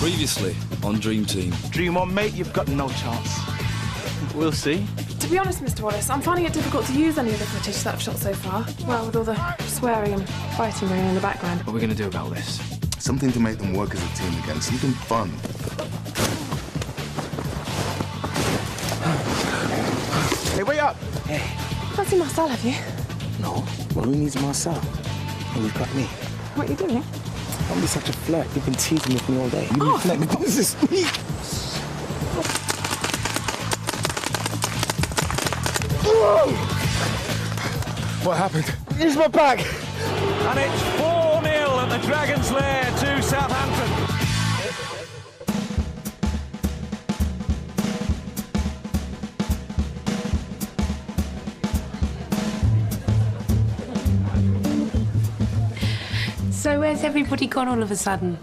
Previously on Dream Team. Dream on, mate, you've got no chance. We'll see. To be honest, Mr. Wallace, I'm finding it difficult to use any of the footage that I've shot so far. Well, with all the swearing and fighting going on in the background. What are we going to do about this? Something to make them work as a team again, something fun. Hey, wait up! Hey. You've not seen Marcel, have you? No. Well, who needs Marcel? And you've got me. What are you doing? Don't be such a flirt. You've been teasing with me all day. You've been flirting with me. This is me. What happened? Here's my bag. And it's 4-0 at the Dragon's Lair to Southampton. So where's everybody gone all of a sudden?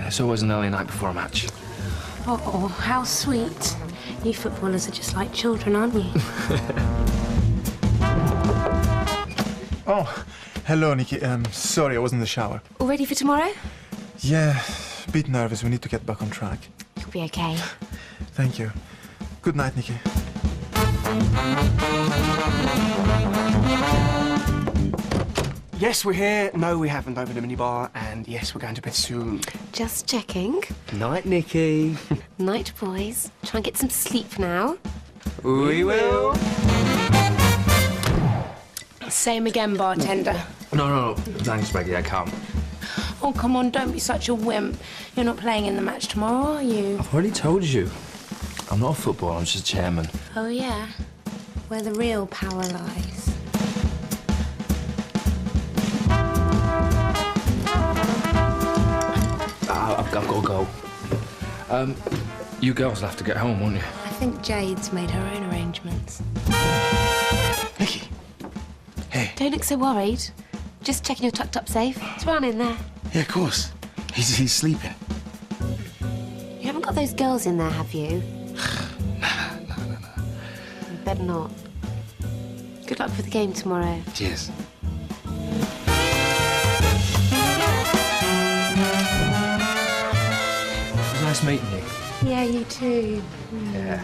It's always an early night before a match. Oh, how sweet. You footballers are just like children, aren't you? Oh, hello, Nikki. Sorry, I was in the shower. All ready for tomorrow? Yeah, a bit nervous. We need to get back on track. You'll be okay. Thank you. Good night, Nikki. Yes, we're here. No, we haven't opened a minibar. And yes, we're going to bed soon. Just checking. Night, Nikki. Night, boys. Try and get some sleep now. We will. Same again, bartender. No. Thanks, Maggie, I can't. Oh, come on, don't be such a wimp. You're not playing in the match tomorrow, are you? I've already told you. I'm not a footballer, I'm just a chairman. Oh, yeah? Where the real power lies. I've got to go. You girls will have to get home, won't you? I think Jade's made her own arrangements. Nikki. Hey. Don't look so worried. Just checking you're tucked up safe. It's Ron in there. Yeah, of course. He's sleeping. You haven't got those girls in there, have you? No. You better not. Good luck for the game tomorrow. Cheers. It was nice meeting you. Yeah, you too. Yeah.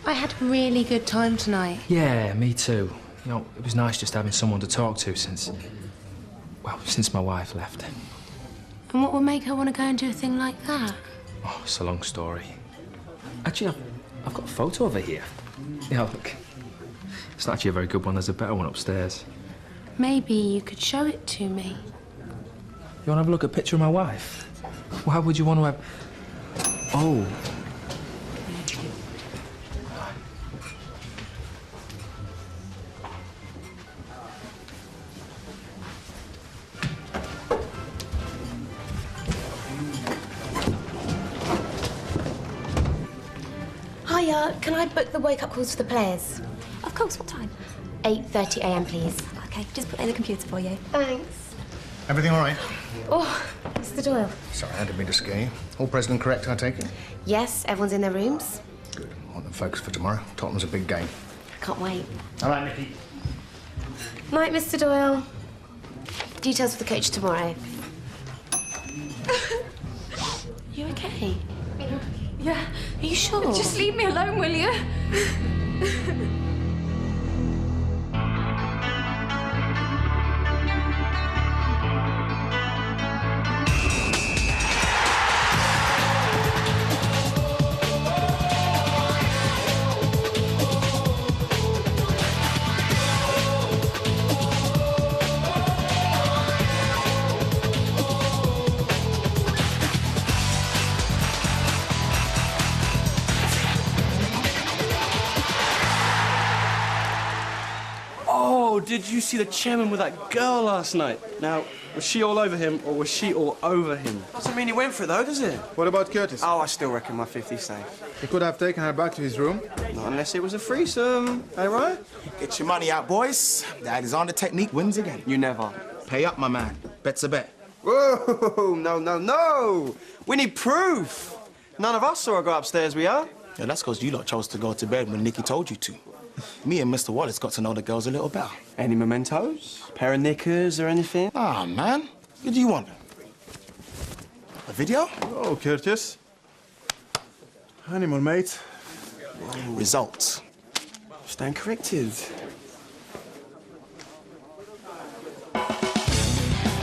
I had a really good time tonight. Yeah, me too. You know, it was nice just having someone to talk to since my wife left. And what would make her want to go and do a thing like that? Oh, it's a long story. Actually, I've got a photo of her here. Yeah, look. It's not actually a very good one. There's a better one upstairs. Maybe you could show it to me. You want to have a look at a picture of my wife? Why would you want to have... Oh. Hiya, can I book the wake-up calls for the players? Of course, what time? 8:30 a.m, please. Okay, just put it in the computer for you. Thanks. Everything all right? Oh, Mr. Doyle. Sorry, I didn't mean to scare you. All present correct, I take it? Yes, everyone's in their rooms. Good. Want them focused for tomorrow. Tottenham's a big game. I can't wait. All right, Nikki. Night, Mr. Doyle. Details for the coach tomorrow. You okay? Yeah. Are you sure? Just leave me alone, will you? Oh, did you see the chairman with that girl last night? Now, was she all over him or was she all over him? Doesn't mean he went for it, though, does it? What about Curtis? Oh, I still reckon my 50's safe. He could have taken her back to his room. Not unless it was a threesome, eh, right? Get your money out, boys. That is on the technique wins again. You never. Pay up, my man. Bet's a bet. Whoa, no. We need proof. None of us saw her go upstairs, we are. Yeah, that's because you lot chose to go to bed when Nikki told you to. Me and Mr. Wallace got to know the girls a little better. Any mementos? Pair of knickers or anything? Ah, man. What do you want? video? Oh, Curtis. Animal, mate. Results. Stand corrected.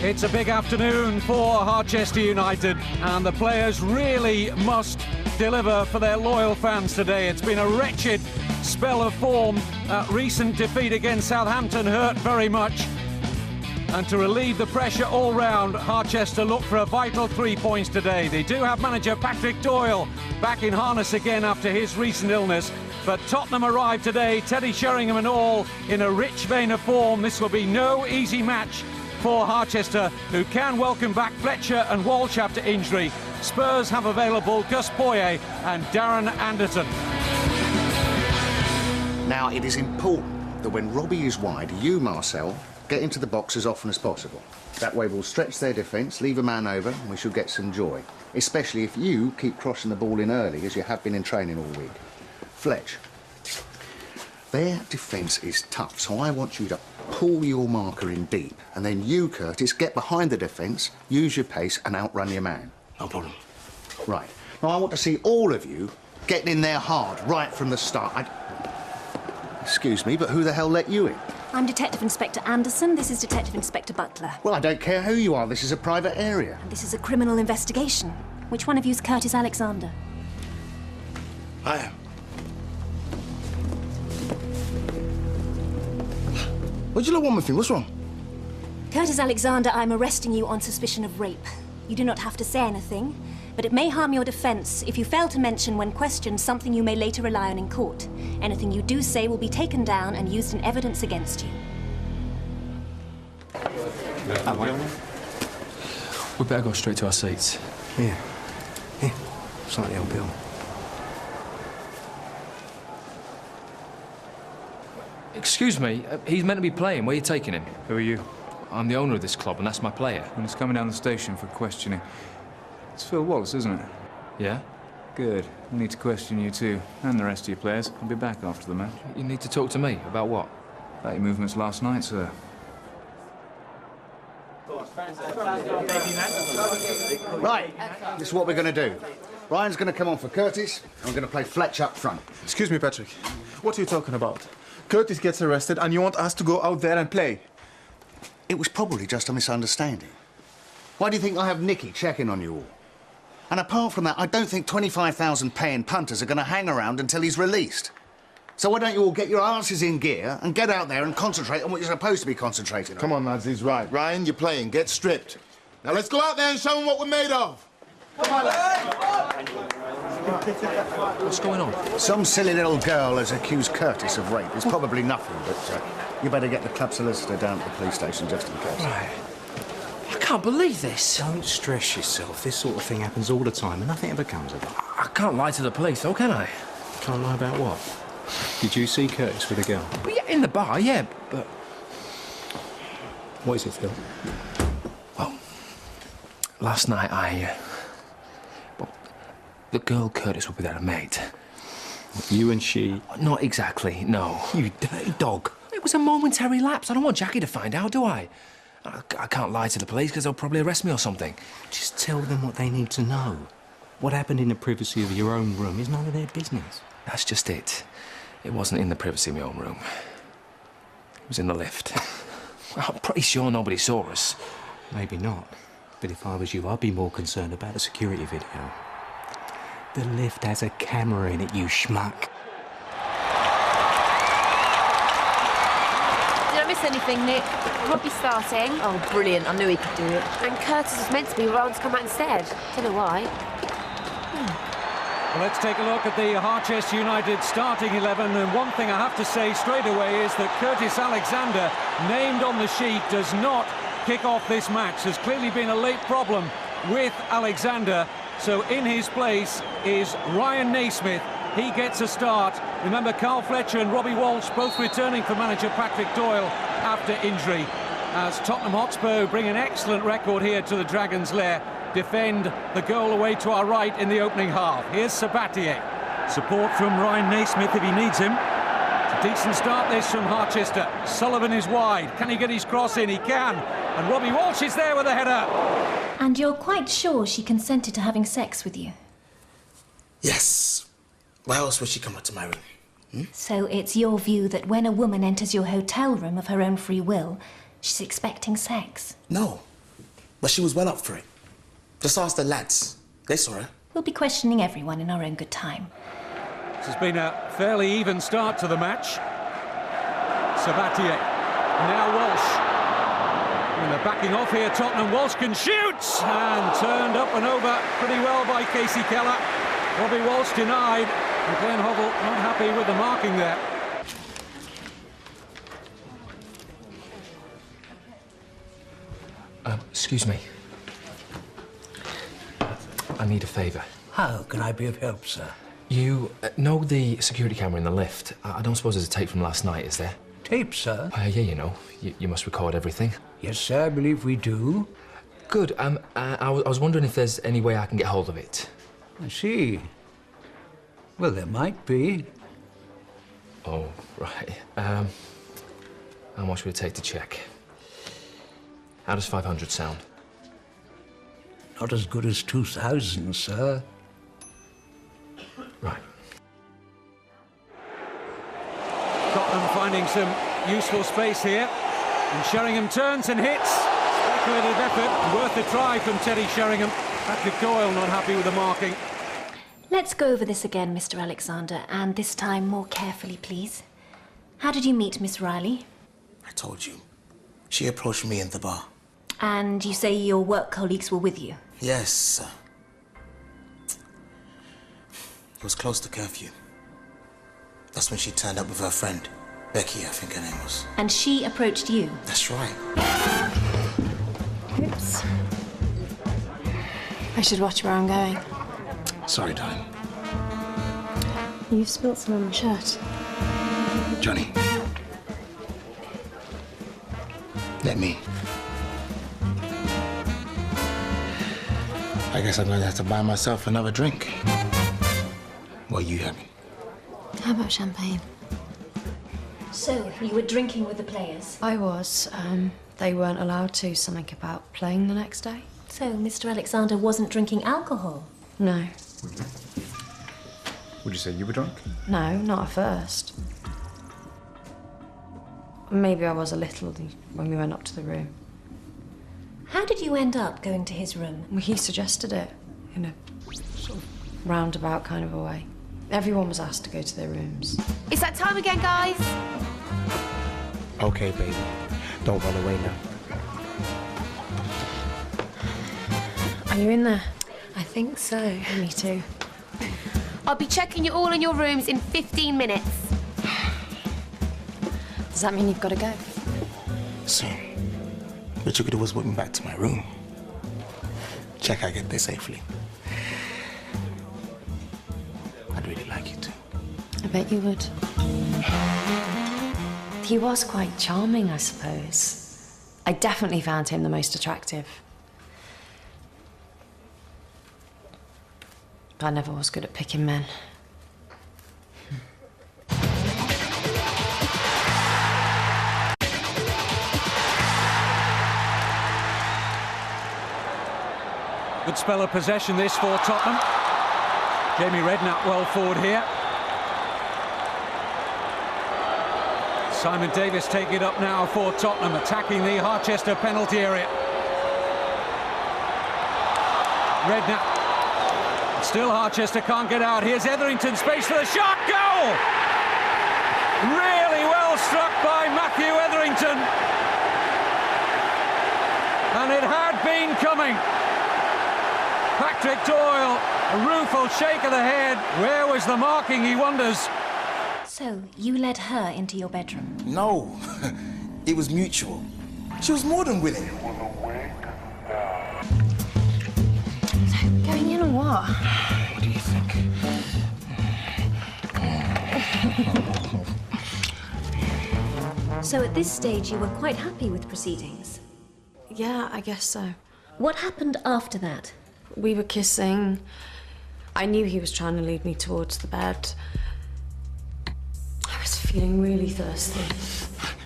It's a big afternoon for Harchester United, and the players really must deliver for their loyal fans today. It's been a wretched spell of form. Recent defeat against Southampton hurt very much. And to relieve the pressure all round, Harchester look for a vital 3 points today. They do have manager Patrick Doyle back in harness again after his recent illness. But Tottenham arrived today, Teddy Sheringham and all, in a rich vein of form. This will be no easy match for Harchester, who can welcome back Fletcher and Walsh after injury. Spurs have available Gus Poyet and Darren Anderton. Now, it is important that when Robbie is wide, you, Marcel, get into the box as often as possible. That way we'll stretch their defence, leave a man over, and we shall get some joy. Especially if you keep crossing the ball in early, as you have been in training all week. Fletch, their defence is tough, so I want you to pull your marker in deep, and then you, Curtis, get behind the defence, use your pace, and outrun your man. No problem. Right. Now, I want to see all of you getting in there hard, right from the start. Excuse me, but who the hell let you in? I'm Detective Inspector Anderson. This is Detective Inspector Butler. Well, I don't care who you are. This is a private area. And this is a criminal investigation. Which one of you's Curtis Alexander? I am. What do you lot want with me? What's wrong? Curtis Alexander, I'm arresting you on suspicion of rape. You do not have to say anything, but it may harm your defence if you fail to mention when questioned something you may later rely on in court. Anything you do say will be taken down and used in evidence against you. We better go straight to our seats. Yeah. Yeah. Slightly old Bill. Excuse me, he's meant to be playing. Where are you taking him? Who are you? I'm the owner of this club, and that's my player. And he's coming down the station for questioning. It's Phil Wallace, isn't it? Yeah? Good. We need to question you too, and the rest of your players. I'll be back after the match. You need to talk to me. About what? About your movements last night, sir. Right. This is what we're going to do. Ryan's going to come on for Curtis, and we're going to play Fletch up front. Excuse me, Patrick. What are you talking about? Curtis gets arrested, and you want us to go out there and play? It was probably just a misunderstanding. Why do you think I have Nicky checking on you all? And apart from that, I don't think 25,000 paying punters are going to hang around until he's released. So why don't you all get your asses in gear and get out there and concentrate on what you're supposed to be concentrating on? Come on, lads, he's right. Ryan, you're playing. Get stripped. Now let's go out there and show them what we're made of. Come on, What's going on? Some silly little girl has accused Curtis of rape. It's probably nothing, but you better get the club solicitor down to the police station just in case. Right. I can't believe this. Don't stress yourself. This sort of thing happens all the time and nothing ever comes of it. I can't lie to the police, though, can I? Can't lie about what? Did you see Curtis with a girl? Well, yeah, in the bar, yeah, but... What is it, Phil? Well, last night well, the girl Curtis was with her mate. You and she? Not exactly, no. You dirty dog. It was a momentary lapse. I don't want Jackie to find out, do I? I can't lie to the police because they'll probably arrest me or something. Just tell them what they need to know. What happened in the privacy of your own room is none of their business. That's just it. It wasn't in the privacy of my own room. It was in the lift. I'm pretty sure nobody saw us. Maybe not. But if I was you, I'd be more concerned about the security video. The lift has a camera in it, you schmuck. Did I miss anything, Nick? Robbie's starting. Oh, brilliant. I knew he could do it. And Curtis was meant to be around to come out instead. Don't know why. Well, let's take a look at the Harchester United starting 11, and one thing I have to say straight away is that Curtis Alexander, named on the sheet, does not kick off this match. There's clearly been a late problem with Alexander, so in his place is Ryan Naismith. He gets a start. Remember, Carl Fletcher and Robbie Walsh both returning for manager Patrick Doyle after injury, as Tottenham Hotspur bring an excellent record here to the Dragons' Lair. Defend the goal away to our right in the opening half. Here's Sabatier. Support from Ryan Naismith if he needs him. It's a decent start this from Harchester. Sullivan is wide. Can he get his cross in? He can. And Robbie Walsh is there with a header. And you're quite sure she consented to having sex with you? Yes. Why else would she come up to my room? So it's your view that when a woman enters your hotel room of her own free will, she's expecting sex? No. But she was well up for it. Just ask the lads. They saw her. We'll be questioning everyone in our own good time. This has been a fairly even start to the match. Sabatier. Now Walsh. And they're backing off here. Tottenham. Walsh can shoot! And turned up and over pretty well by Casey Keller. Robbie Walsh denied. And Glenn Hoddle not happy with the marking there. Excuse me. I need a favour. How can I be of help, sir? You know the security camera in the lift? I don't suppose there's a tape from last night, is there? Tape, sir? Yeah, you know. You must record everything. Yes, sir, I believe we do. Good. I was wondering if there's any way I can get hold of it. I see. Well, there might be. Oh, right. How much would it take to check? How does 500 sound? Not as good as 2,000, sir. Right. Tottenham finding some useful space here. And Sheringham turns and hits. Speculative effort, worth a try from Teddy Sheringham. Patrick Doyle not happy with the marking. Let's go over this again, Mr. Alexander, and this time more carefully, please. How did you meet Miss Riley? I told you. She approached me in the bar. And you say your work colleagues were with you? Yes. It was close to curfew. That's when she turned up with her friend. Becky, I think her name was. And she approached you? That's right. Oops. I should watch where I'm going. Sorry, darling. You've spilt some on my shirt. Johnny. Let me. I guess I'm going to have to buy myself another drink. What are you having? How about champagne? So, you were drinking with the players? I was. They weren't allowed to. Something about playing the next day. So, Mr. Alexander wasn't drinking alcohol? No. Would you say you were drunk? No, not at first. Maybe I was a little when we went up to the room. How did you end up going to his room? Well, he suggested it in a sort of roundabout kind of a way. Everyone was asked to go to their rooms. It's that time again, guys. Okay, baby. Don't run away now. Are you in there? I think so. Me too. I'll be checking you all in your rooms in 15 minutes. Does that mean you've got to go? Soon. But you could always walk me back to my room. Check I get there safely. I'd really like you to. I bet you would. He was quite charming, I suppose. I definitely found him the most attractive. But I never was good at picking men. Good spell of possession this for Tottenham. Jamie Redknapp well forward here. Simon Davis taking it up now for Tottenham, attacking the Harchester penalty area. Redknapp. Still Harchester can't get out. Here's Etherington, space for the shot, goal! Really well struck by Matthew Etherington. And it had been coming. Patrick Doyle, a rueful shake of the head. Where was the marking, he wonders. So, you led her into your bedroom? No, it was mutual. She was more than willing. Going in or what? What do you think? So at this stage you were quite happy with proceedings? Yeah, I guess so. What happened after that? We were kissing. I knew he was trying to lead me towards the bed. I was feeling really thirsty.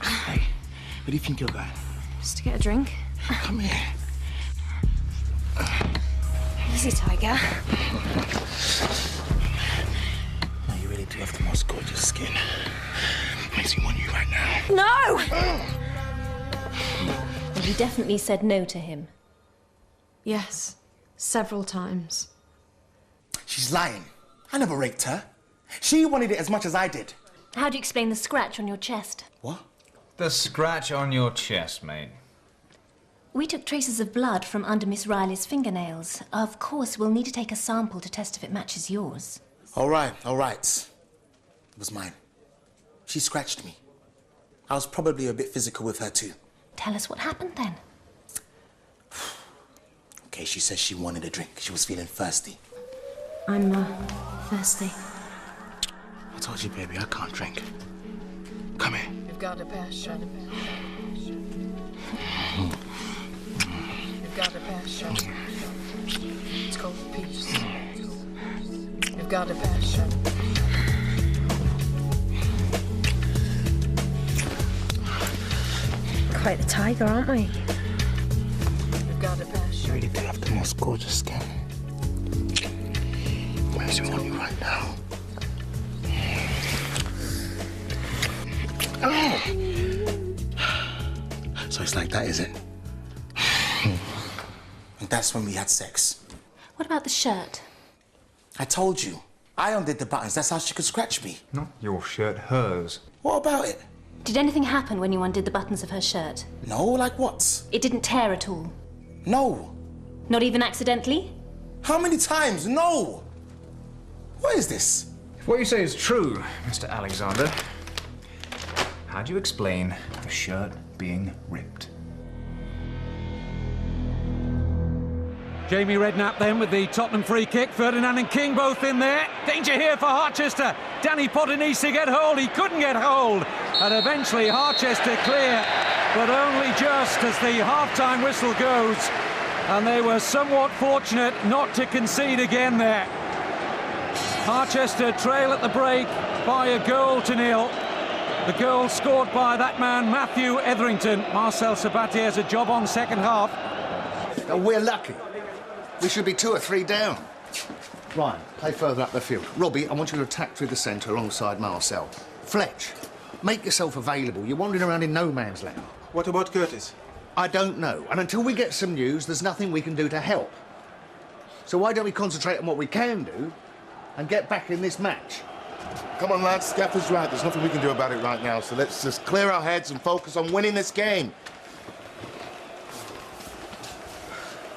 Hey, where do you think you're going? Just to get a drink. Come here. Easy, Tiger. No, you really do have the most gorgeous skin. Makes me want you right now. No! And you definitely said no to him. Yes, several times. She's lying. I never raped her. She wanted it as much as I did. How do you explain the scratch on your chest? What? The scratch on your chest, mate. We took traces of blood from under Miss Riley's fingernails. Of course, we'll need to take a sample to test if it matches yours. All right. It was mine. She scratched me. I was probably a bit physical with her too. Tell us what happened then. Okay, she says she wanted a drink. She was feeling thirsty. I'm, thirsty. I told you, baby, I can't drink. Come here. You've got a passion. You've got a passion. It's called peace. You've got a passion. Quite the tiger, aren't we? You've got a passion. You really do have the most gorgeous skin. Where's you want you right now? Oh! So it's like that, is it? And that's when we had sex. What about the shirt? I told you. I undid the buttons. That's how she could scratch me. Not your shirt, hers. What about it? Did anything happen when you undid the buttons of her shirt? No, like what? It didn't tear at all? No. Not even accidentally? How many times? No! What is this? If what you say is true, Mr. Alexander, how do you explain the shirt being ripped? Jamie Redknapp then with the Tottenham free kick. Ferdinand and King both in there. Danger here for Harchester. Danny Potter needs to get hold. He couldn't get hold. And eventually Harchester clear, but only just as the half-time whistle goes. And they were somewhat fortunate not to concede again there. Harchester trail at the break by a goal to nil. The goal scored by that man, Matthew Etherington. Marcel Sabatier has a job on second half. Oh, we're lucky. We should be 2 or 3 down. Ryan, play further up the field. Robbie, I want you to attack through the centre alongside Marcel. Fletch, make yourself available. You're wandering around in no man's land. What about Curtis? I don't know. And until we get some news, there's nothing we can do to help. So why don't we concentrate on what we can do and get back in this match? Come on, lads. Gaffer's right. There's nothing we can do about it right now, so let's just clear our heads and focus on winning this game.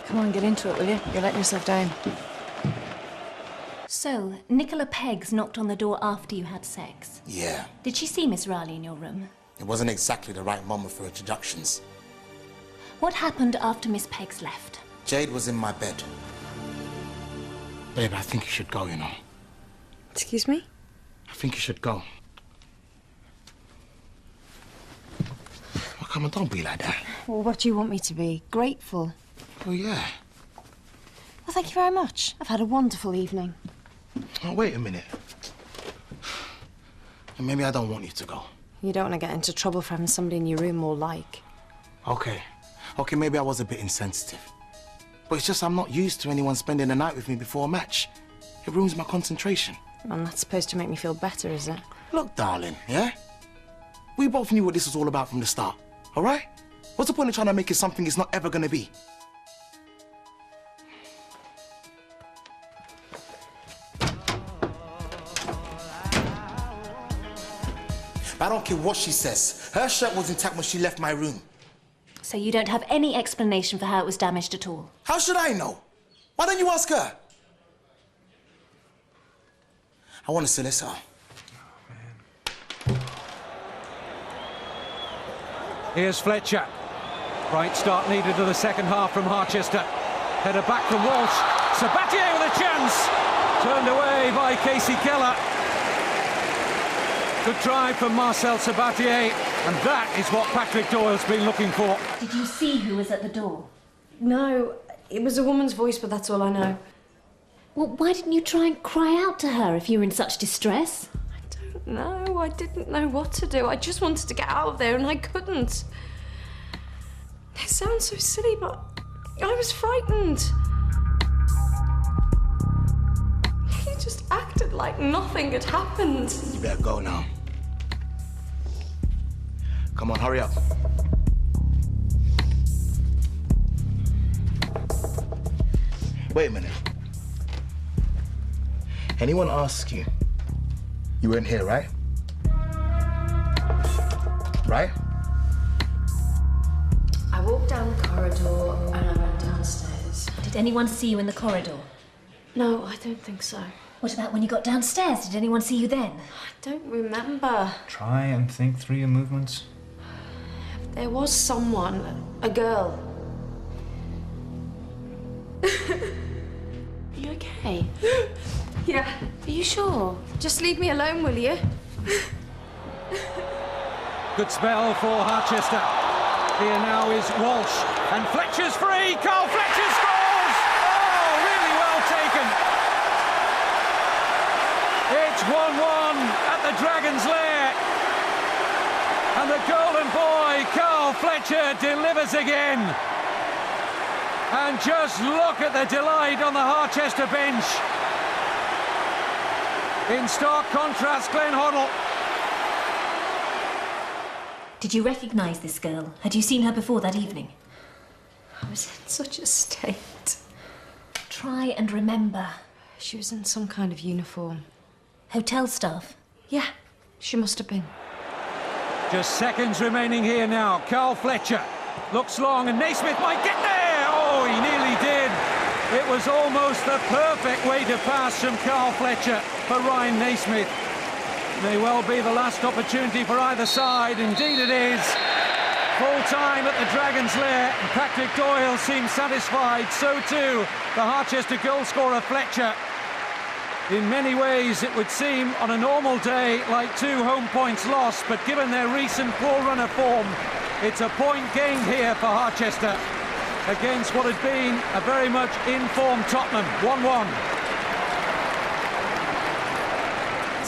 Come on, get into it, will you? You're letting yourself down. So, Nicola Peggs knocked on the door after you had sex? Yeah. Did she see Miss Riley in your room? It wasn't exactly the right moment for introductions. What happened after Miss Peggs left? Jade was in my bed. Babe, I think you should go, you know. Excuse me? I think you should go. Well, come on, don't be like that. Well, what do you want me to be? Grateful? Oh, yeah. Well, thank you very much. I've had a wonderful evening. Oh, wait a minute. And maybe I don't want you to go. You don't want to get into trouble for having somebody in your room more like. Okay. Okay, maybe I was a bit insensitive. But it's just I'm not used to anyone spending the night with me before a match. It ruins my concentration. And that's supposed to make me feel better, is it? Look, darling, yeah? We both knew what this was all about from the start, all right? What's the point of trying to make it something it's not ever gonna be? I don't care what she says. Her shirt was intact when she left my room. So you don't have any explanation for how it was damaged at all? How should I know? Why don't you ask her? I want a solicitor. Here's Fletcher. Right start needed to the second half from Harchester. Header back from Walsh. Sabatier with a chance. Turned away by Casey Keller. Good try from Marcel Sabatier. And that is what Patrick Doyle's been looking for. Did you see who was at the door? No, it was a woman's voice, but that's all I know. Well, why didn't you try and cry out to her if you were in such distress? No, I didn't know what to do. I just wanted to get out of there and I couldn't. It sounds so silly, but I was frightened. He just acted like nothing had happened. You better go now. Come on, hurry up. Wait a minute. Anyone ask you? You weren't here, right? Right? I walked down the corridor and I went downstairs. Did anyone see you in the corridor? No, I don't think so. What about when you got downstairs? Did anyone see you then? I don't remember. Try and think through your movements. There was someone, a girl. Are you okay? Yeah. Are you sure? Just leave me alone, will you? Good spell for Harchester. Here now is Walsh. And Fletcher's free. Carl Fletcher scores! Oh, really well taken. It's 1-1 at the Dragon's Lair. And the golden boy, Carl Fletcher, delivers again. And just look at the delight on the Harchester bench. In stark contrast, Glenn Hoddle. Did you recognise this girl? Had you seen her before that evening? I was in such a state. Try and remember. She was in some kind of uniform. Hotel staff? Yeah, she must have been. Just seconds remaining here now. Carl Fletcher looks long and Naismith might get there. Oh, he nearly did. It was almost the perfect way to pass from Carl Fletcher for Ryan Naismith. May well be the last opportunity for either side. Indeed it is. Full time at the Dragon's Lair. Patrick Doyle seems satisfied. So too the Harchester goalscorer Fletcher. In many ways, it would seem on a normal day like 2 home points lost, but given their recent poor run of form, it's a point gained here for Harchester against what had been a very much in-form Tottenham. 1-1.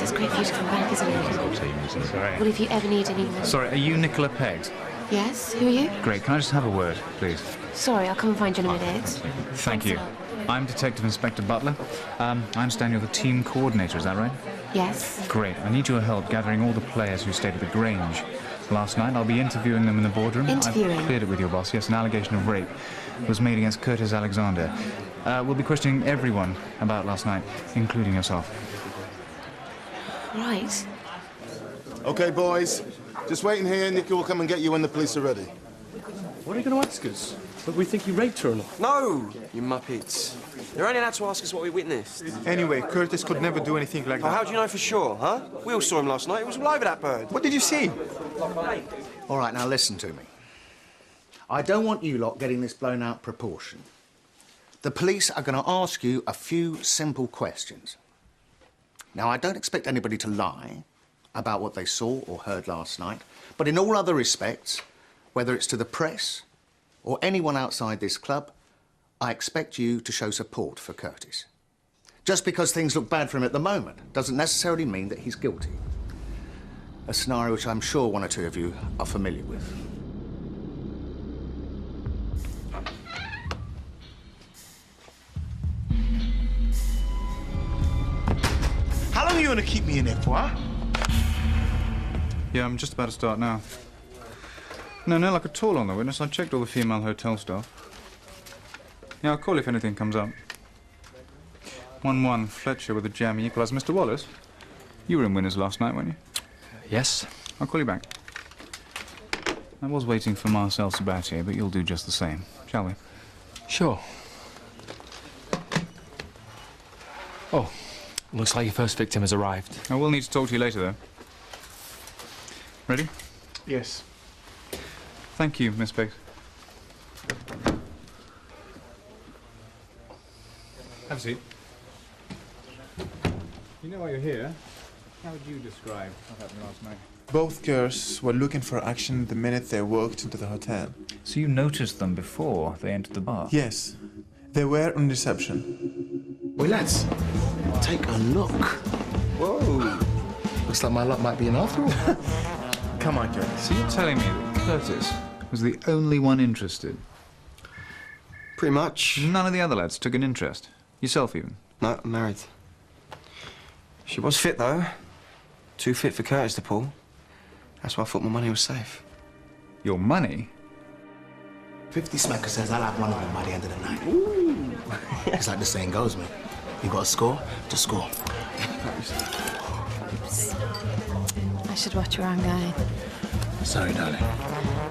It's great for you to come back, isn't it? Sorry. Well, if you ever need anyone. Sorry, are you Nicola Peggs? Yes, who are you? Great, can I just have a word, please? Sorry, I'll come and find you in a minute. Thank you. I'm Detective Inspector Butler. I understand you're the team coordinator, is that right? Yes. Great. I need your help gathering all the players who stayed at the Grange last night. I'll be interviewing them in the boardroom. Interviewing? I've cleared it with your boss. Yes, an allegation of rape was made against Curtis Alexander. We'll be questioning everyone about last night, including yourself. Right. Okay, boys. Just waiting here. Nicky will come and get you when the police are ready. What are you going to ask us? Whether we think you raped her or not? No, you muppets. You're only allowed to ask us what we witnessed. Anyway, Curtis could never do anything like Oh, that. how do you know for sure, huh? We all saw him last night. He was all over that bird. What did you see? All right, now listen to me. I don't want you lot getting this blown out proportion. The police are going to ask you a few simple questions. Now, I don't expect anybody to lie about what they saw or heard last night, but in all other respects, whether it's to the press or anyone outside this club, I expect you to show support for Curtis. Just because things look bad for him at the moment doesn't necessarily mean that he's guilty. A scenario which I'm sure one or two of you are familiar with. How long are you going to keep me in there for, huh? Yeah, I'm just about to start now. No luck at all on the witness. I checked all the female hotel staff. Yeah, I'll call if anything comes up. 1-1, Fletcher with a jammy equalised. Mr. Wallace, you were in winners last night, weren't you? Yes. I'll call you back. I was waiting for Marcel Sabatier, but you'll do just the same, shall we? Sure. Oh, looks like your first victim has arrived. I will need to talk to you later, though. Ready? Yes. Thank you, Miss Peggs. Have a seat. You know why you're here. How would you describe what happened last night? Both girls were looking for action the minute they walked into the hotel. So you noticed them before they entered the bar? Yes. They were on reception. Wait, lads. Take a look. Whoa. Looks like my luck might be in after all. Come on, Curtis. So you're telling me that Curtis, was the only one interested. Pretty much. None of the other lads took an interest. Yourself, even? No, I'm married. She was fit, though. Too fit for Curtis to pull. That's why I thought my money was safe. Your money? 50 Smacker says I'll have one of them by the end of the night. Ooh. It's like the saying goes, man. You got to score, just score. I should watch where I'm going. Sorry, darling.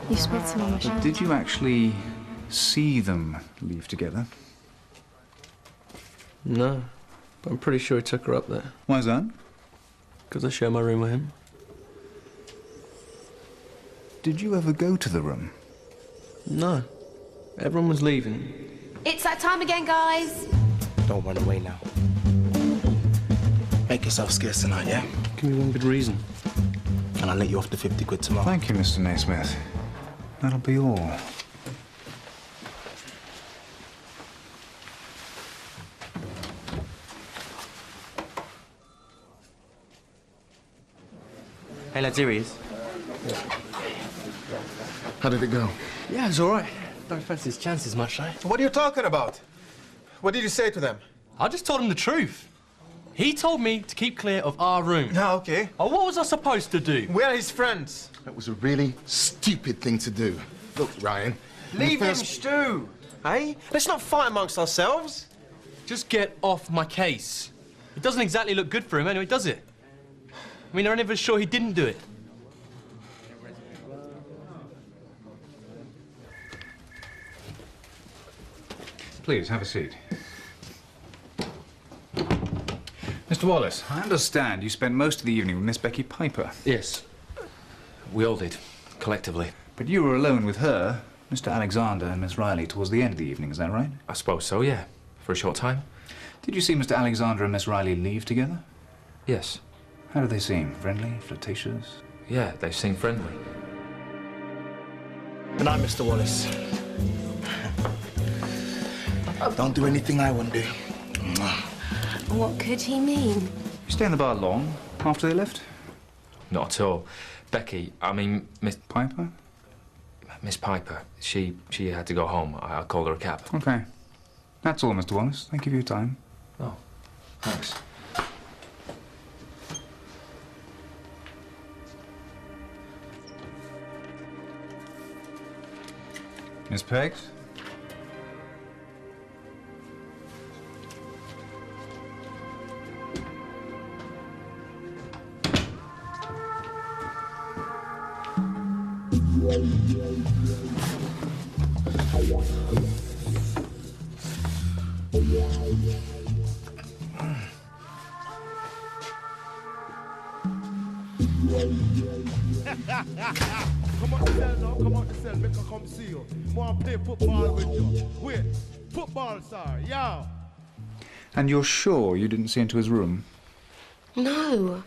You spilled some on my shirt. Did you actually see them leave together? No, but I'm pretty sure he took her up there. Why's that? Because I share my room with him. Did you ever go to the room? No. Everyone was leaving. It's that time again, guys. Don't run away now. Make yourself scarce tonight, yeah? Give me one good reason. And I'll let you off the 50 quid tomorrow. Thank you, Mr. Naismith. That'll be all. Hey, lads, here he is. How did it go? Yeah, it was all right. Don't fancy his chances much, though. What are you talking about? What did you say to them? I just told him the truth. He told me to keep clear of our room. Ah, okay. Oh, what was I supposed to do? We're his friends. That was a really stupid thing to do. Look, Ryan. Leave him, Stu. Hey, let's not fight amongst ourselves. Just get off my case. It doesn't exactly look good for him anyway, does it? I mean, are any of us sure he didn't do it? Please, have a seat. Mr. Wallace, I understand you spent most of the evening with Miss Becky Piper. Yes. We all did, collectively. But you were alone with her, Mr. Alexander and Miss Riley towards the end of the evening, is that right? I suppose so, yeah. For a short time. Did you see Mr. Alexander and Miss Riley leave together? Yes. How did they seem? Friendly? Flirtatious? Yeah, they seemed friendly. Good night, Mr. Wallace. Don't do anything I wouldn't do. What could he mean? You stay in the bar long after they left? Not at all. Becky, I mean, Miss Piper? Miss Piper, she had to go home. I called her a cab. Okay. That's all, Mr. Wallace. Thank you for your time. Oh, thanks. Miss Peggs? Come on the cell now, come on the cell, make her come see you. Want to play football with you. Wait, football, sir, yeah. And you're sure you didn't see into his room? No.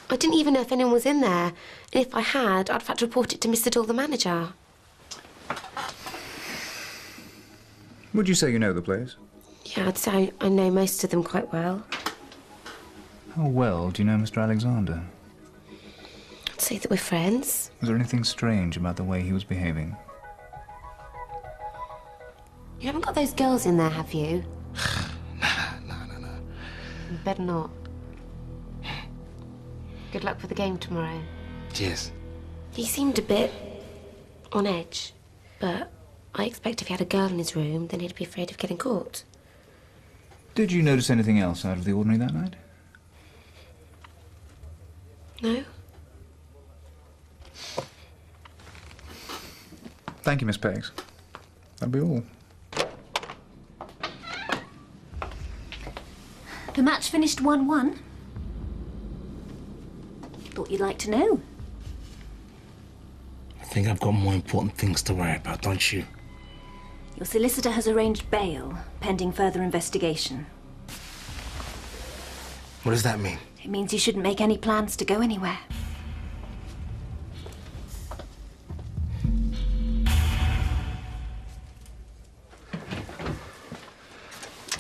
I didn't even know if anyone was in there. And if I had, I'd have had to report it to Mr. Dill, the manager. Would you say you know the place? Yeah, I'd say I know most of them quite well. How well do you know Mr. Alexander? I'd say that we're friends. Was there anything strange about the way he was behaving? You haven't got those girls in there, have you? No. You better not. Good luck with the game tomorrow. Cheers. He seemed a bit on edge, but I expect if he had a girl in his room, then he'd be afraid of getting caught. Did you notice anything else out of the ordinary that night? No? Thank you, Miss Peggs. That'll be all. The match finished 1-1. Thought you'd like to know. I think I've got more important things to worry about, don't you? Your solicitor has arranged bail, pending further investigation. What does that mean? It means you shouldn't make any plans to go anywhere.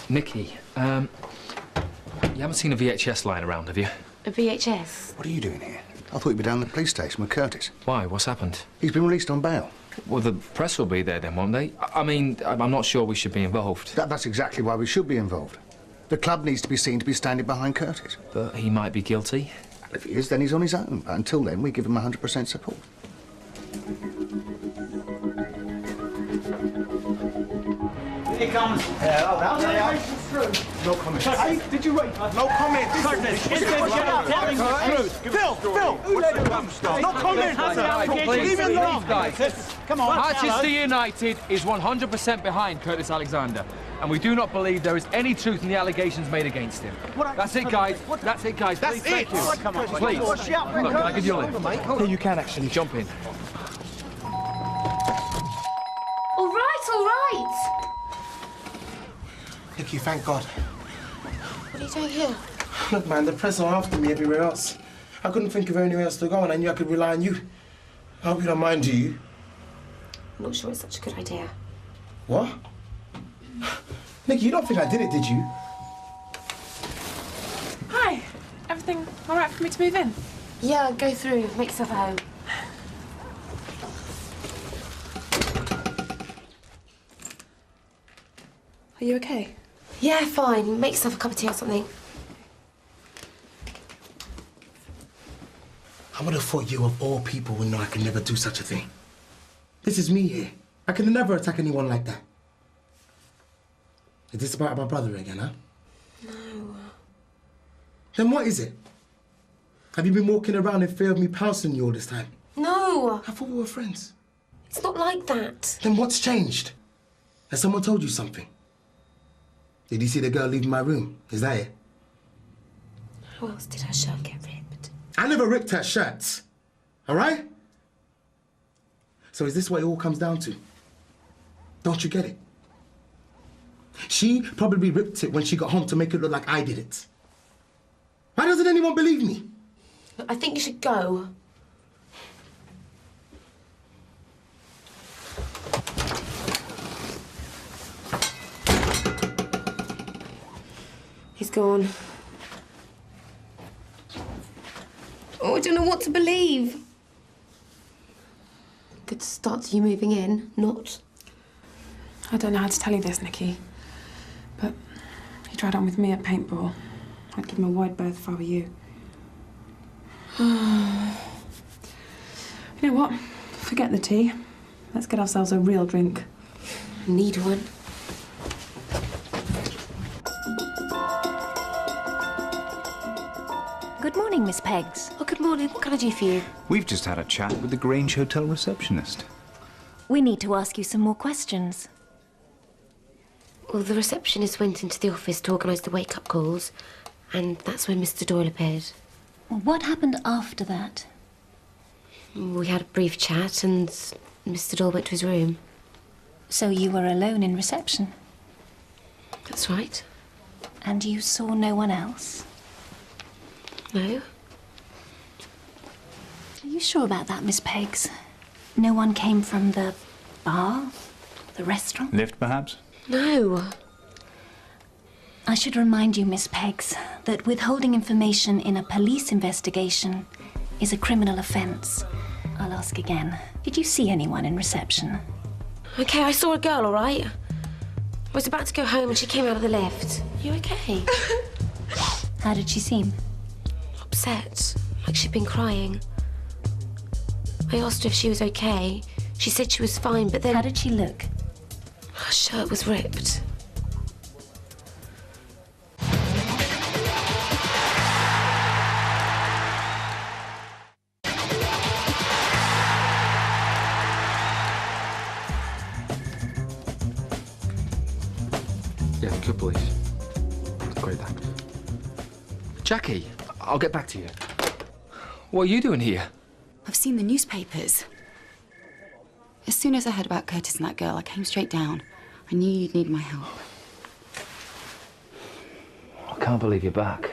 Nikki, you haven't seen a VHS lying around, have you? A VHS? What are you doing here? I thought you'd be down at the police station with Curtis. Why? What's happened? He's been released on bail. Well, the press will be there then, won't they? I mean, I'm not sure we should be involved. That's exactly why we should be involved. The club needs to be seen to be standing behind Curtis. But he might be guilty. And if he is, then he's on his own. But until then, we give him 100% support. Here he comes. No comment. Hey, did you wait? No comment. Curtis, Phil, who let him come? No comment. Leave him alone. Come on. Manchester United is 100% behind Curtis Alexander, and we do not believe there is any truth in the allegations made against him. That's it, guys. That's it, guys. Please, thank you. Please. Look, can I give you a lift? Yeah, you can actually. Jump in. All right. Nicky, thank God. What are you doing here? Look, man, the press are after me everywhere else. I couldn't think of anywhere else to go, and I knew I could rely on you. I hope you don't mind, do you? I'm not sure it's such a good idea. What? Nicky, you don't think I did it, did you? Hi. Everything all right for me to move in? Yeah, go through. Make yourself at home. Are you okay? Yeah, fine. Make yourself a cup of tea or something. I would have thought you, of all people, would know I could never do such a thing. This is me here. I could never attack anyone like that. Is this about my brother again, huh? No. Then what is it? Have you been walking around in fear of me pouncing on you all this time? No. I thought we were friends. It's not like that. Then what's changed? Has someone told you something? Did you see the girl leaving my room? Is that it? How else did her shirt get ripped? I never ripped her shirt. All right? So is this what it all comes down to? Don't you get it? She probably ripped it when she got home to make it look like I did it. Why doesn't anyone believe me? I think you should go. He's gone. Oh, I don't know what to believe. Good start to you moving in, not. I don't know how to tell you this, Nicky, but he tried on with me at paintball. I'd give him a wide berth if I were you. You know what? Forget the tea. Let's get ourselves a real drink. Need one. Good morning, Miss Peggs. Oh, good morning. What can I do for you? We've just had a chat with the Grange Hotel receptionist. We need to ask you some more questions. Well, the receptionist went into the office to organise the wake-up calls, and that's when Mr. Doyle appeared. Well, what happened after that? We had a brief chat, and Mr. Doyle went to his room. So you were alone in reception? That's right. And you saw no one else? No. Are you sure about that, Miss Peggs? No one came from the bar? The restaurant? Lift, perhaps? No. I should remind you, Miss Peggs, that withholding information in a police investigation is a criminal offence. I'll ask again. Did you see anyone in reception? OK, I saw a girl, all right? I was about to go home and she came out of the lift. You OK? How did she seem? Upset, like she'd been crying. I asked her if she was OK. She said she was fine, but then... How did she look? Her shirt was ripped. Yeah, good police. Great, thanks. Jackie, I'll get back to you. What are you doing here? I've seen the newspapers. As soon as I heard about Curtis and that girl, I came straight down. I knew you'd need my help. I can't believe you're back.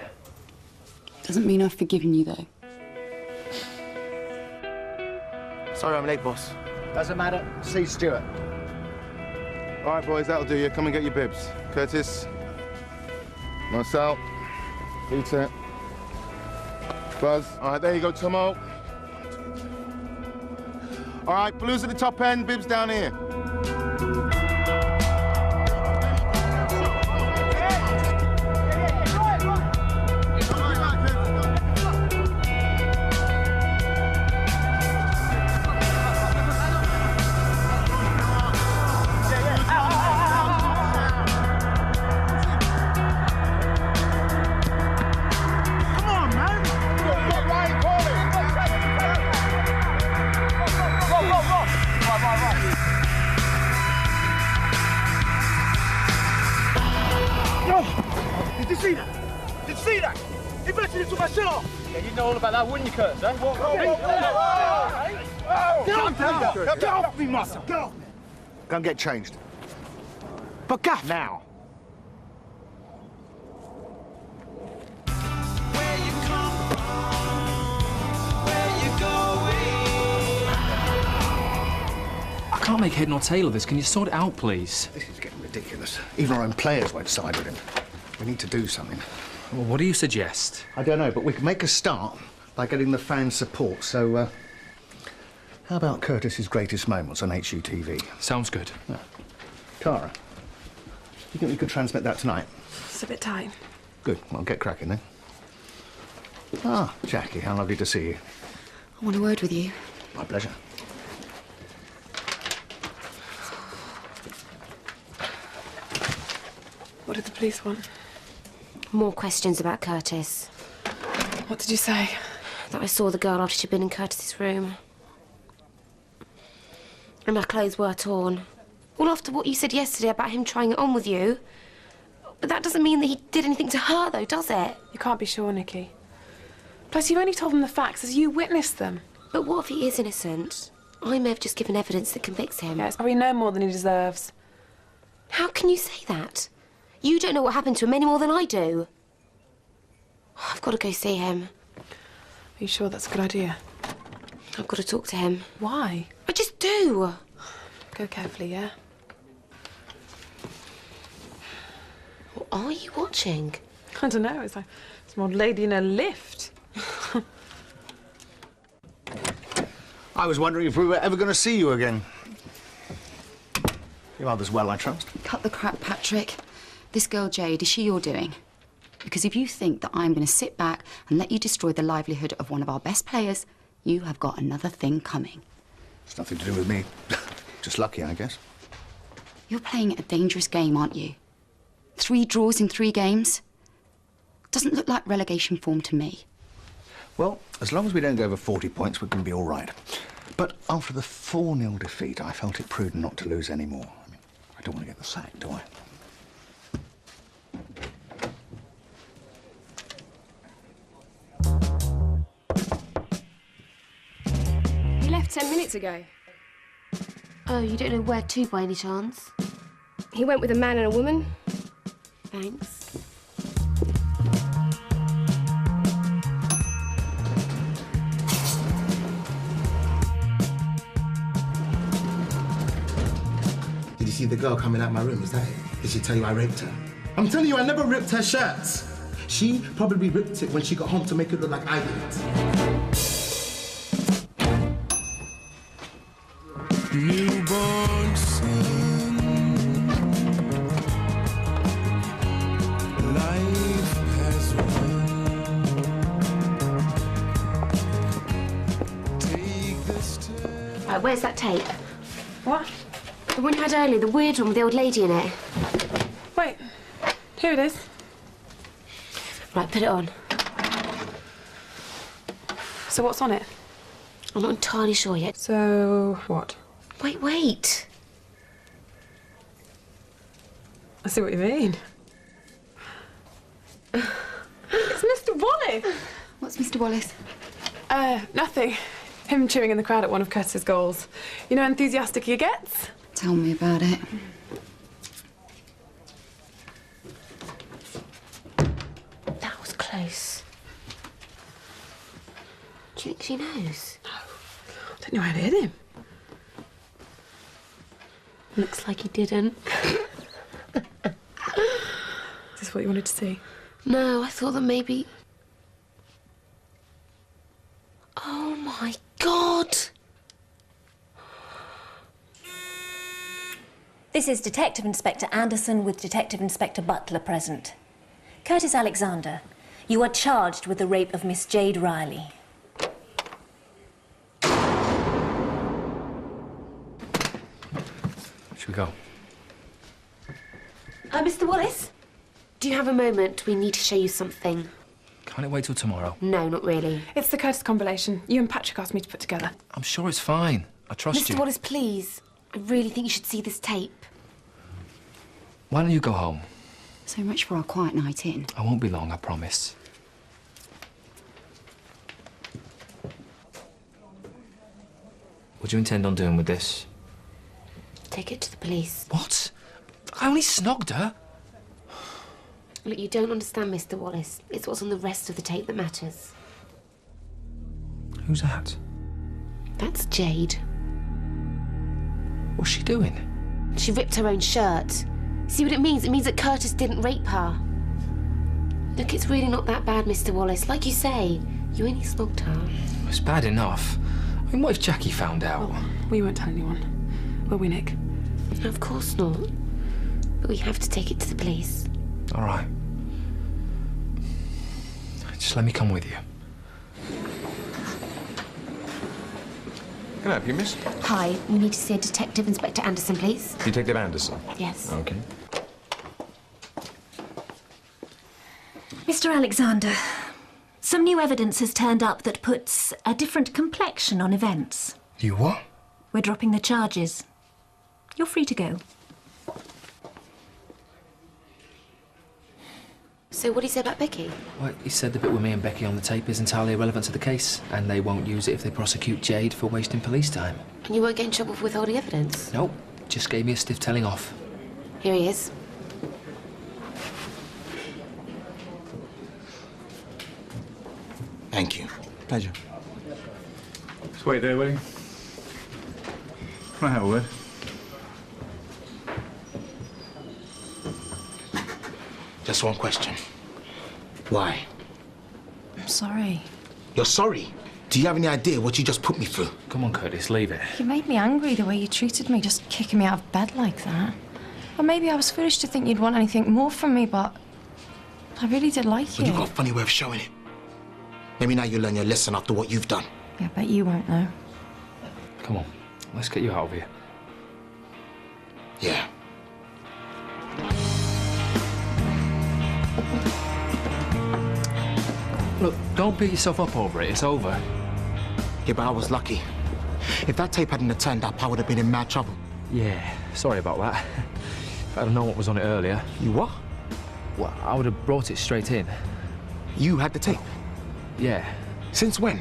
Doesn't mean I've forgiven you, though. Sorry I'm late, boss. Doesn't matter. See Stuart. All right, boys, that'll do you. Come and get your bibs. Curtis, Marcel, Peter, Buzz. All right, there you go, Tomo. All right, Blues at the top end, Bibs down here. Did you see that? Did you see that? He basically took my shit off. Yeah, you'd know all about that, wouldn't you, Curtis, eh? Get off me, Marcel. Get off me. Go and get changed. But Gaff. Now. I can't make head nor tail of this. Can you sort it out, please? This is getting ridiculous. Even our own players won't side with him. We need to do something. Well, what do you suggest? I don't know, but we can make a start by getting the fan support. So, how about Curtis's greatest moments on HUTV? Sounds good. Yeah. Tara, you think we could transmit that tonight? It's a bit tight. Good. Well, get cracking then. Ah, Jackie, how lovely to see you. I want a word with you. My pleasure. What did the police want? More questions about Curtis. What did you say? That I saw the girl after she'd been in Curtis's room. And my clothes were torn. All after what you said yesterday about him trying it on with you. But that doesn't mean that he did anything to her, though, does it? You can't be sure, Nikki. Plus, you've only told them the facts as you witnessed them. But what if he is innocent? I may have just given evidence that convicts him. Yeah, it's probably no more than he deserves. How can you say that? You don't know what happened to him any more than I do. I've got to go see him. Are you sure that's a good idea? I've got to talk to him. Why? I just do. Go carefully, yeah? What are you watching? I don't know. It's like some old lady in a lift. I was wondering if we were ever going to see you again. Your mother's well, I trust. Cut the crap, Patrick. This girl, Jade, is she your doing? Because if you think that I'm going to sit back and let you destroy the livelihood of one of our best players, you have got another thing coming. It's nothing to do with me. Just lucky, I guess. You're playing a dangerous game, aren't you? 3 draws in 3 games? Doesn't look like relegation form to me. Well, as long as we don't go over 40 points, we can be all right. But after the 4-0 defeat, I felt it prudent not to lose any more. I mean, I don't want to get the sack, do I? He left 10 minutes ago. Oh, you don't know where to by any chance? He went with a man and a woman. Thanks. Did you see the girl coming out my room? Is that it? Did she tell you I raped her? I'm telling you, I never ripped her shirts. She probably ripped it when she got home to make it look like I did. Newborn son, life has run. Take this turn. Right, where's that tape? What? The one you had earlier, the weird one with the old lady in it. Wait, here it is. Right, put it on. So what's on it? I'm not entirely sure yet. So, what? Wait. I see what you mean. It's Mr. Wallace! What's Mr. Wallace? Nothing. Him cheering in the crowd at one of Curtis's goals. You know how enthusiastic he gets? Tell me about it. That was close. Do you think she knows? No. I don't know how to hit him. Looks like he didn't. Is this what you wanted to see? No, I thought that maybe... Oh, my God! This is Detective Inspector Anderson with Detective Inspector Butler present. Curtis Alexander, you are charged with the rape of Miss Jade Riley. Should we go? Mr. Wallace? Do you have a moment? We need to show you something. Can't it wait till tomorrow? No, not really. It's the Curtis compilation you and Patrick asked me to put together. I'm sure it's fine. I trust you. Mr. Wallace, please. I really think you should see this tape. Why don't you go home? So much for our quiet night in. I won't be long, I promise. What do you intend on doing with this? Take it to the police. What? I only snogged her. Look, you don't understand, Mr. Wallace. It's what's on the rest of the tape that matters. Who's that? That's Jade. What's she doing? She ripped her own shirt. See what it means? It means that Curtis didn't rape her. Look, it's really not that bad, Mr. Wallace. Like you say, you only snogged her. It's bad enough. I mean, what if Jackie found out? Oh, we won't tell anyone. Will we, Nick? No, of course not. But we have to take it to the police. All right. Just let me come with you. Can I help you, miss? Hi, we need to see a Detective Inspector Anderson, please. Detective Anderson? Yes. Okay. Mr. Alexander, some new evidence has turned up that puts a different complexion on events. You what? We're dropping the charges. You're free to go. So what did he say about Becky? Well, he said the bit with me and Becky on the tape is entirely irrelevant to the case, and they won't use it if they prosecute Jade for wasting police time. And you won't get in trouble for withholding evidence? Nope, just gave me a stiff telling off. Here he is. Thank you. Pleasure. Just wait there, will you? Can I have a word? Just one question. Why? I'm sorry. You're sorry? Do you have any idea what you just put me through? Come on, Curtis, leave it. You made me angry the way you treated me, just kicking me out of bed like that. Or maybe I was foolish to think you'd want anything more from me, but I really did like you. Well, you've got a funny way of showing it. Maybe now you'll learn your lesson after what you've done. Yeah, I bet you won't know. Come on, let's get you out of here. Yeah. Look, don't beat yourself up over it. It's over. Yeah, but I was lucky. If that tape hadn't have turned up, I would have been in mad trouble. Yeah, sorry about that. If I'd have known what was on it earlier. You what? Well, I would have brought it straight in. You had the tape? Yeah. Since when?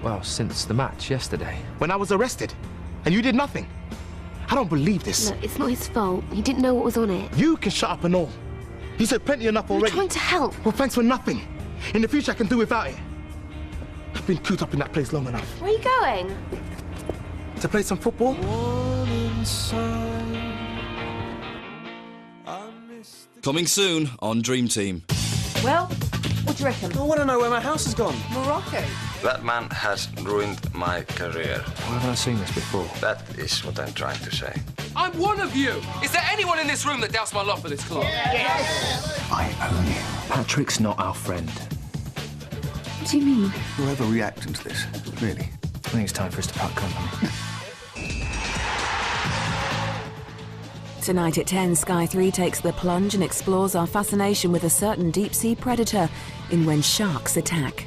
Well, since the match yesterday. When I was arrested? And you did nothing? I don't believe this. No, it's not his fault. He didn't know what was on it. You can shut up and all. You said plenty enough already. I'm trying to help. Well, thanks for nothing. In the future, I can do without it. I've been cooped up in that place long enough. Where are you going? To play some football? Coming soon on Dream Team. Well, what do you reckon? I want to know where my house has gone. Morocco. That man has ruined my career. Why haven't I seen this before? That is what I'm trying to say. I'm one of you! Is there anyone in this room that doubts my love for this club? Yes. I own you. Patrick's not our friend. What do you mean? You're overreacting to this, really. I think it's time for us to part company. Tonight at 10, Sky 3 takes the plunge and explores our fascination with a certain deep-sea predator in When Sharks Attack.